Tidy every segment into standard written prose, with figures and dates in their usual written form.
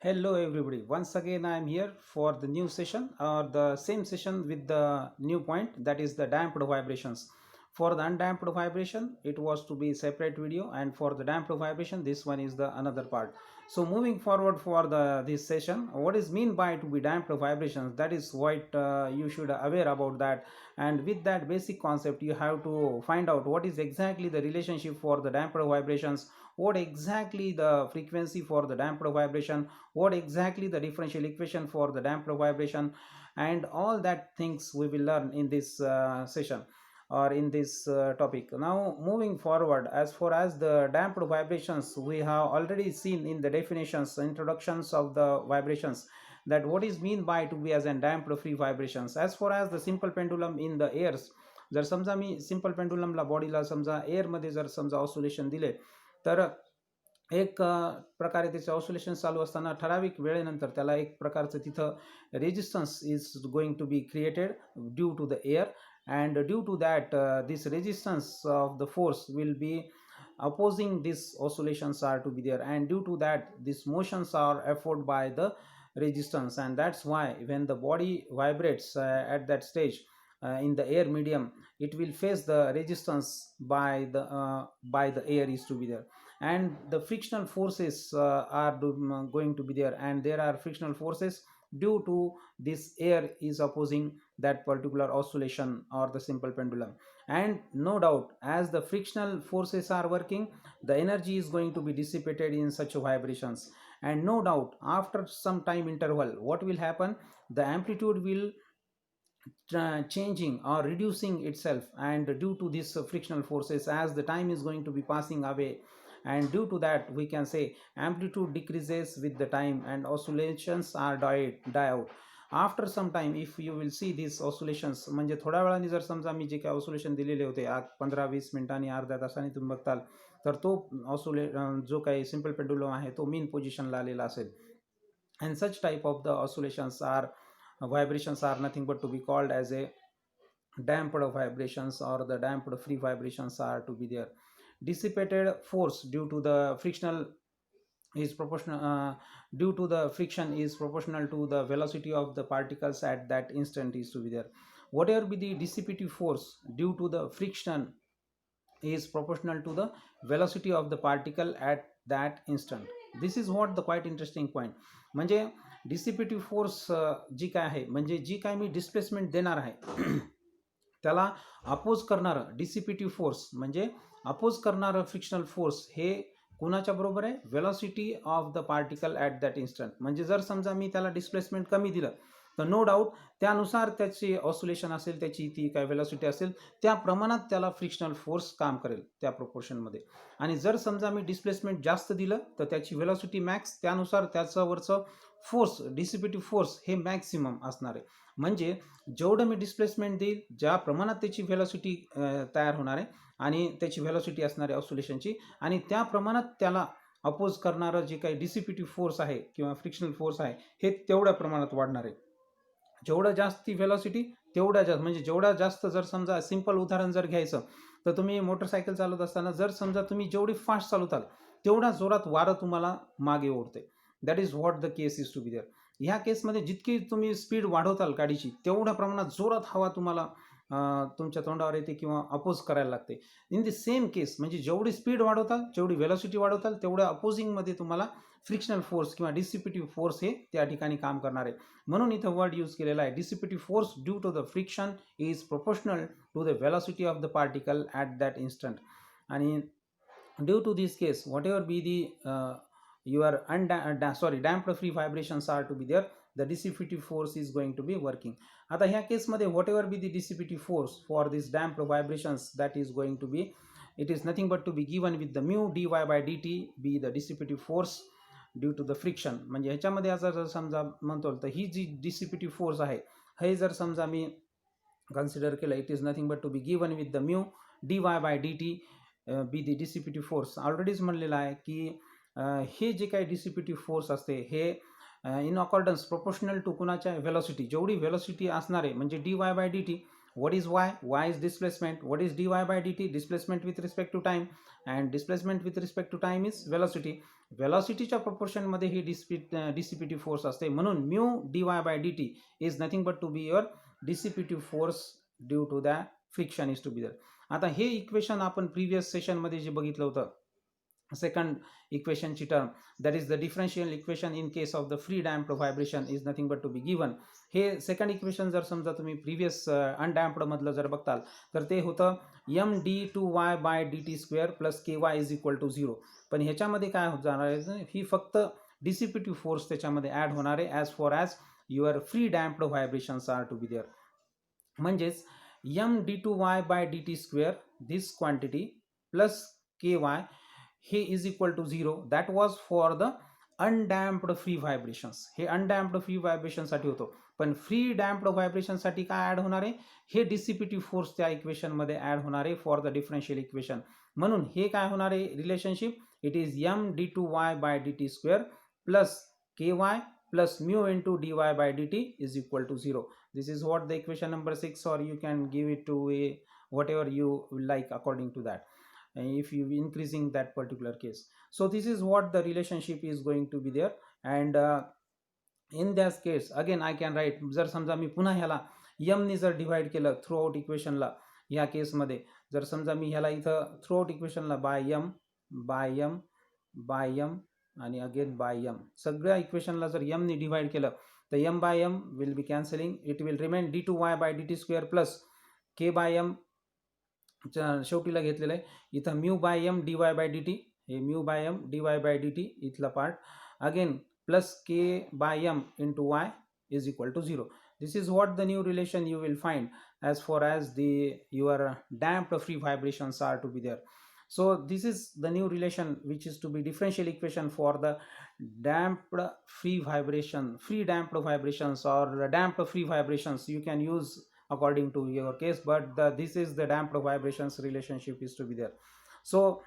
Hello everybody. Once again I am here for the new session or the same session with the new point, that is the damped vibrations. For the undamped vibration it was to be separate video, and for the damped vibration this one is the another part. So moving forward for the this session, what is mean by to be damped vibrations, that is what you should aware about that. And with that basic concept you have to find out what is exactly the relationship for the damped vibrations, what exactly the frequency for the damped vibration, what exactly the differential equation for the damped vibration, and all that things we will learn in this session or in this topic. Now moving forward, as far as the damped vibrations, we have already seen in the definitions, introductions of the vibrations, that what is mean by to be as an damped free vibrations. As far as the simple pendulum in the airs, जर समजा मी simple पेंडुलमला बॉडीला समजा एअरमध्ये जर समजा oscillation दिले, तर एक प्रकारे त्याचे ऑसोलेशन चालू असताना ठराविक वेळेनंतर त्याला एक प्रकारचं तिथं resistance is going to be created due to the air, and due to that this resistance of the force will be opposing these oscillations are to be there, and due to that these motions are afforded by the resistance, and that's why when the body vibrates at that stage in the air medium, it will face the resistance by the air is to be there, and the frictional forces are going to be there, and there are frictional forces due to this air is opposing that particular oscillation or the simple pendulum. And no doubt, as the frictional forces are working, the energy is going to be dissipated in such vibrations, and no doubt after some time interval what will happen, the amplitude will changing or reducing itself, and due to these frictional forces, as the time is going to be passing away, and due to that we can say amplitude decreases with the time and oscillations are die out. After some time if you will see this oscillations, म्हणजे थोड्या वेळाने जर समजा मी जे काही oscillation दिलेले होते 15-20 मिनिटांनी अर्ध्या तासाने तुम्ही बघताल, तर तो जो काही सिंपल पेंडुलम आहे तो मीन पोझिशनला आलेला असेल. And such type of the oscillations are vibrations are nothing but to be called as a damped vibrations, or the damped free vibrations are to be there. Dissipated force due to the frictional is proportional due to the friction is proportional to the velocity of the particles at that instant is to be there. Whatever be the dissipative force due to the friction is proportional to the velocity of the particle at that instant. This is what the quite interesting point. म्हणजे डिसिपेटिव्ह force जी काय आहे, म्हणजे जी काय मी displacement देणार आहे त्याला oppose करणारं डिसिपेटिव्ह force, म्हणजे अपोज करणारं फ्रिक्शनल फोर्स हे कुणाच्या बरोबर आहे, velocity of the particle at that instant. म्हणजे जर समजा मी त्याला डिस्प्लेसमेंट कमी दिलं तर नो डाऊट त्यानुसार त्याची ऑसोलेशन असेल, त्याची ती काय वेलॉसिटी असेल त्या प्रमाणात त्याला फ्रिक्शनल फोर्स काम करेल त्या प्रोपोर्शनमध्ये. आणि जर समजा मी डिस्प्लेसमेंट जास्त दिलं तर त्याची वेलॉसिटी मॅक्स, त्यानुसार त्याच्यावरचं फोर्स डिसिपेटिव्ह फोर्स हे मॅक्सिमम असणार आहे. म्हणजे जेवढं मी डिस्प्लेसमेंट देईल, ज्या प्रमाणात त्याची व्हेलॉसिटी तयार होणार आहे आणि त्याची व्हेलॉसिटी असणार आहे ऑसोलेशनची, आणि त्या प्रमाणात त्याला अपोज करणारं जे काही डिसिपेटिव्ह फोर्स आहे किंवा फ्रिक्शनल फोर्स आहे हे तेवढ्या प्रमाणात वाढणार आहे. जेवढं जास्त व्हेलॉसिटी तेवढ्या जास्त, म्हणजे जेवढा जास्त, जर समजा सिंपल उदाहरण जर घ्यायचं तर तुम्ही मोटरसायकल चालवत असताना जर समजा तुम्ही जेवढी फास्ट चालवताल तेवढा जोरात वारं तुम्हाला मागे ओढते. That is what the case is to be there. ह्या केसमध्ये जितकी तुम्ही स्पीड वाढवताल गाडीची तेवढ्या प्रमाणात जोरात हवा तुम्हाला तुमच्या तोंडावर येते किंवा अपोज करायला लागते. इन द सेम केस, म्हणजे जेवढी स्पीड वाढवताल, जेवढी व्हेलॉसिटी वाढवताल, तेवढ्या अपोजिंगमध्ये तुम्हाला फ्रिक्शनल फोर्स किंवा डिसिपेटिव्ह फोर्स हे त्या ठिकाणी काम करणार आहे. म्हणून इथं वर्ड यूज केलेला आहे, dissipative force due to the friction is proportional to the velocity of the particle at that instant. आणि due to this case whatever be the your damped free vibrations are to be there, the dissipative force is going to be working. आता ह्या केसमध्ये whatever be the dissipative force for these damped vibrations, that is going to be, it is nothing but to be given with the mu dy by dt be the dissipative force due to the friction. म्हणजे ह्याच्यामध्ये आता जर समजा म्हणतो तर ही जी डिसिपेटिव्ह force आहे हे जर समजा मी कन्सिडर केलं, it is nothing but to be given with the mu dy by dt be the dissipative force. ऑलरेडीच म्हणलेलं आहे की हे जे काही डिसिपेटिव्ह फोर्स असते हे इन अकॉर्डन्स प्रोपोर्शनल टू कुणाच्या व्हेलॉसिटी, जेवढी व्हेलॉसिटी असणार आहे म्हणजे dy by dt What is y? Y is displacement. What is dy by dt? Displacement with respect to time, and displacement with respect to time is velocity. Velocityच्या proportion मध्ये ही dissipative force असते, म्हणून mu dy by dt is nothing but to be your dissipative force due to the friction is to be there. आता हे equation आपण previous session मध्ये जे बघितलं होतं, second equation ची term, that is the differential equation in case of the free damped vibration is nothing but to be given. हे second equation जर समजा तुम्ही प्रिव्हियस अनडॅम्प्ड मधलं जर बघताल तर ते होतं md2y by dt square plus ky is equal to 0. पण ह्याच्यामध्ये काय होत जाणार आहे, ही फक्त डिसिपेटिव्ह फोर्स त्याच्यामध्ये ऍड होणार आहे as far as your free damped vibrations are to be there. म्हणजेच md2y by dt square this quantity plus ky हे is equal to 0. That was for the undamped free vibrations. हे undamped free व्हायब्रेशनसाठी होतो, पण free damped व्हायब्रेशनसाठी काय add होणार आहे, हे डिसिपेटिव्ह force त्या इक्वेशनमध्ये ॲड होणार आहे फॉर द डिफरन्शियल इक्वेशन. म्हणून हे काय होणार आहे relationship, it is md2y by dt square plus ky plus mu into dy by dt is equal to 0. This is what the equation number 6, or you can give it to a whatever you like according to that, if you increasing that particular case. So this is what the relationship is going to be there. And in this case again I can write, जर समजा मी पुन्हा ह्याला m ने जर divide केलं through out इक्वेशनला, ह्या केसमध्ये जर समजा मी ह्याला इथं थ्रू आउट इक्वेशनला by m by m by m आणि अगेन बाय m, सगळ्या इक्वेशनला जर m ने डिवाइड केलं तर m by m will be cancelling, it will remain d2y by dt square plus k by m शेवटीला घेतलेलं आहे इथं mu by m dy by dt, हे mu by m dy by dt इथला part, again plus k by m into y is equal to 0. This is what the new relation you will find as far as the your damped free vibrations are to be there. So this is the new relation which is to be differential equation for the damped free vibration, free damped vibrations or damped free vibrations. You can use according to your case, but this is the damped vibrations relationship is to be there. So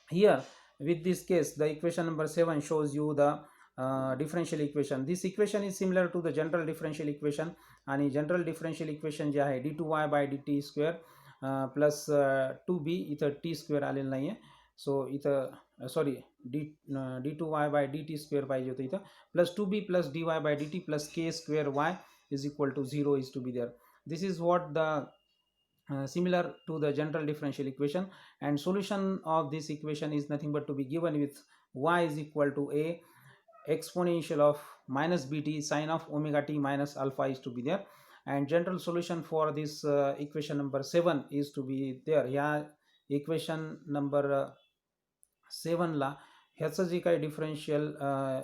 here with this case the equation number 7 shows you the differential equation. This equation is similar to the general differential equation, आणि general differential equation जे आहे d2y by dt square plus 2b, इथं t square आलेलं नाही आहे, सो इथं sorry d2y by dt square पाहिजे होतं इथं, plus 2b plus dy by dt plus k square y is equal to 0 is to be there. This is what the similar to the general differential equation, and solution of this equation is nothing but to be given with y is equal to a exponential of minus bt sine of omega t minus alpha is to be there. And general solution for this equation number 7 is to be there. या equation number 7 ला ह्याचं जे काही differential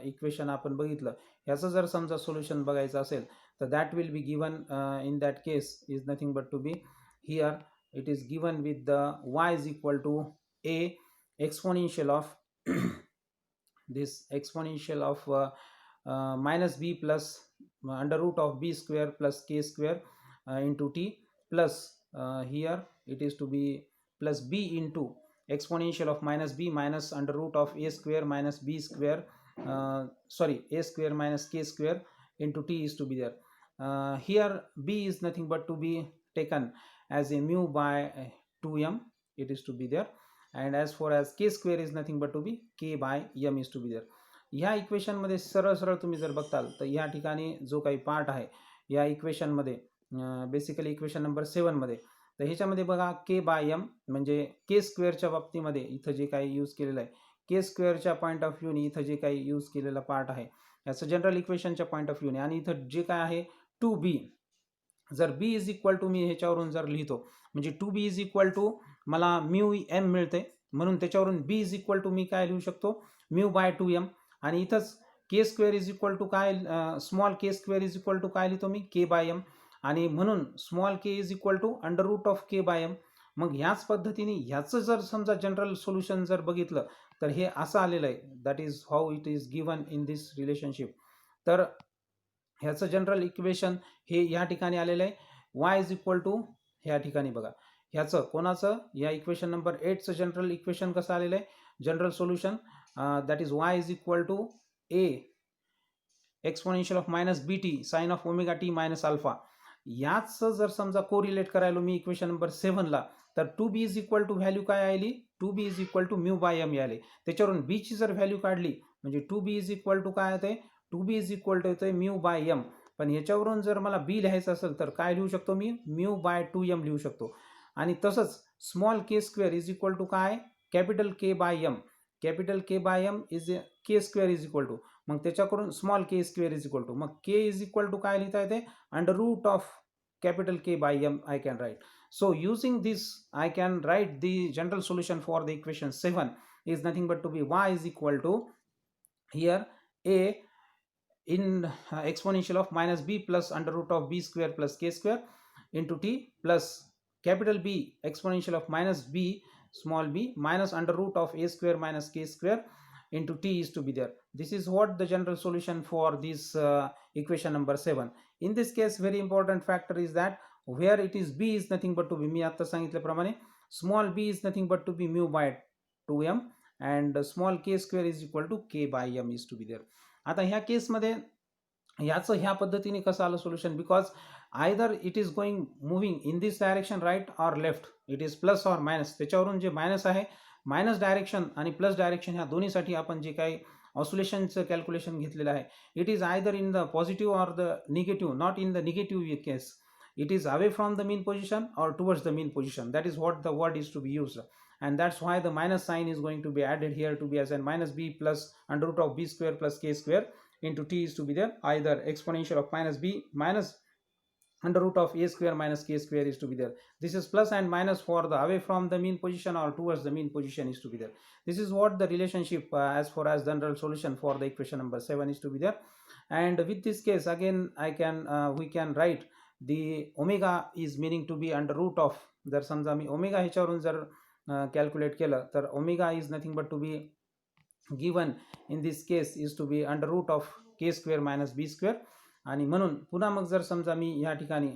equation आपण बघितलं, ह्याचं जर समजा solution बघायचं असेल तर that will be given in that case is nothing but to be here, it is given with the y is equal to a exponential of this exponential of minus b plus under root of b square plus k square into t plus here it is to be plus b into exponential of minus b minus under root of a square minus b square sorry a square minus k square into t is to be there. Here b is nothing but to be taken as a mu by 2m, it is to be there, and as far as k square is nothing but to be k by m is to be there. ह्या equation मध्ये सरळ सरळ तुम्ही जर बघताल तर या ठिकाणी जो काही पार्ट आहे या इक्वेशन मध्ये बेसिकली इक्वेशन नंबर 7 मध्ये, तर ह्याच्यामध्ये बघा k बाय m म्हणजे k स्क्वेअरच्या बाबतीमध्ये इथं जे काही यूज केलेलं आहे, k स्क्वेअरच्या पॉईंट ऑफ व्ह्यूने इथं जे काही यूज केलेला पार्ट आहे याचं जनरल इक्वेशनच्या पॉईंट ऑफ व्ह्यूने, आणि इथं जे काय आहे 2b, जर b इज इक्वल टू मी ह्याच्यावरून जर लिहितो म्हणजे 2b इज इक्वल टू मला म्यू m मिळते, म्हणून त्याच्यावरून b इज इक्वल टू मी काय लिहू शकतो म्यू बाय 2m, आणि इथंच के स्क्वेअर इज इक्वल टू काय small K square is equal to काय लिहितो मी के बाय एम, आणि म्हणून small K is equal to under root of K by M. मग ह्याच पद्धतीने ह्याचं जर समजा जनरल सोल्युशन जर बघितलं तर हे असं आलेलं आहे, that is how it is given in this relationship. तर ह्याचं जनरल इक्वेशन हे ह्या ठिकाणी आलेलं आहे, वाय इज इक्वल टू ह्या ठिकाणी बघा ह्याचं कोणाचं या इक्वेशन नंबर 8चं जनरल इक्वेशन कसं आलेलं आहे, general solution that is y is equal to a exponential of minus bt sine of omega t minus alpha. याच जर समजा कोरिलेट करायलो मी इक्वेशन नंबर 7ला, तर 2b is equal to value काय आली, 2b is equal to mu by M आले. त्याच्यावरून b ची जर व्हॅल्यू काढली म्हणजे 2b इज इक्वल टू काय येते, 2b इज इक्वल टू येते म्यू बाय एम. पण याच्यावरून जर मला b लिहायचं असेल तर काय लिहू शकतो मी, म्यू बाय 2m लिहू शकतो. आणि तसंच small K square is equal to काय, capital K by M. Capital K by M is K square is equal to, मग त्याच्याकडून small K square is equal to, मग के इज इक्वल टू काय लिहिता येते, under root of capital K by M I can write. So using this I can write the general solution for the equation 7 is nothing but to be y is equal to here a in exponential of minus b plus under root of b square plus k square into t plus capital B exponential of minus b small b minus under root of a square minus k square into t is to be there. This is what the general solution for this equation number 7. In this case very important factor is that where it is b is nothing but to be, मी आता सांगितल्याप्रमाणे small b is nothing but to be mu by 2m and small k square is equal to k by m is to be there. आता ह्या केसमध्ये याचं ह्या पद्धतीने कसं आलं solution, because either it is going moving in this direction right or left, it is plus or minus. त्याच्यावरून जे मायनस आहे, मायनस डायरेक्शन आणि प्लस डायरेक्शन ह्या दोन्हीसाठी आपण जे काही ऑसिलेशनचं कॅल्क्युलेशन घेतलेलं आहे, it is either in the positive or the negative, not in the negative case. It is away from the mean position or towards the mean position. That is what the word is to be used, and that's why the minus sign is going to be added here to be as a minus b plus under root of b square plus k square into t is to be there, either exponential of minus b minus under root of a square minus k square is to be there. This is plus and minus for the away from the mean position or towards the mean position is to be there. This is what the relationship as far as the general solution for the equation number 7 is to be there. And with this case again I can we can write the omega is meaning to be under root of, जर समजा मी omega ह्याच्यावरून जर calculate केलं तर omega is nothing but to be given in this case is to be under root of K square minus B square. आणि म्हणून पुन्हा मग जर समजा मी ह्या ठिकाणी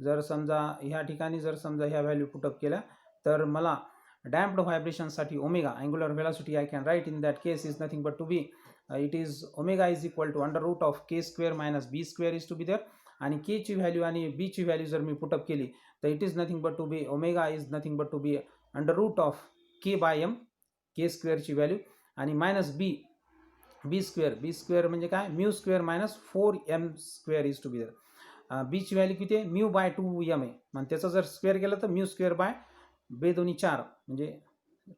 जर समजा ह्या व्हॅल्यू पुटअप केल्या तर मला डॅम्प्ड व्हायब्रेशनसाठी omega angular velocity I can write in that case is nothing but to be it is omega is equal to under root of K square minus B square is to be there. आणि K ची value आणि B ची value जर मी put up केली तर it is nothing but to be omega is nothing but to be under root of K by M, K स्क्वेअरची value, आणि minus B square म्हणजे काय, mu square minus 4m square is to be there. B ची value किती आहे, mu by 2m आहे, मग त्याचं जर स्क्वेअर केलं तर म्यू स्क्वेअर बाय बे दोन्ही 4 म्हणजे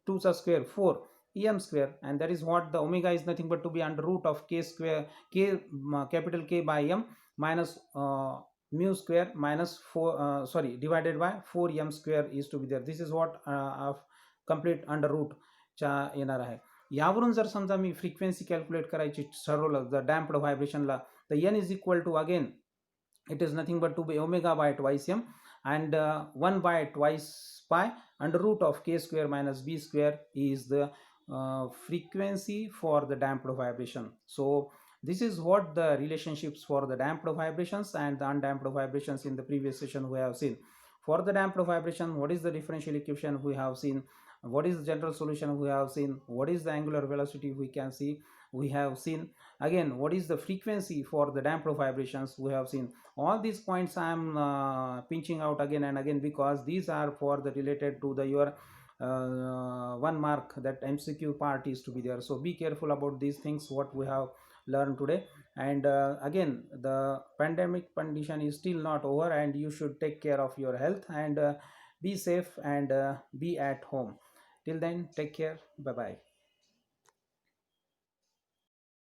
2चा square 4m square, and that is what the omega is nothing but to be under root of k square, k capital K by m minus mu square minus 4 divided by 4m square is to be there. This is what complete under root च्या येणार आहे. यावरून जर समजा मी frequency calculate करायची ठरवलं जर damped व्हायब्रेशनला, तर n is equal to again it is nothing but to be omega by twice m and 1 by twice pi under root of k square minus b square is the frequency for the damped vibration. So this is what the relationships for the damped vibrations and the undamped vibrations in the previous session we have seen. For the damped vibration, what is the differential equation we have seen, what is the general solution we have seen, what is the angular velocity we can see, we have seen again what is the frequency for the damped vibrations we have seen. All these points I am pinching out again and again because these are for the related to the your 1 mark, that MCQ part is to be there. So be careful about these things what we have learned today. And again the pandemic condition is still not over and you should take care of your health and be safe and be at home. Till then, take care. Bye bye.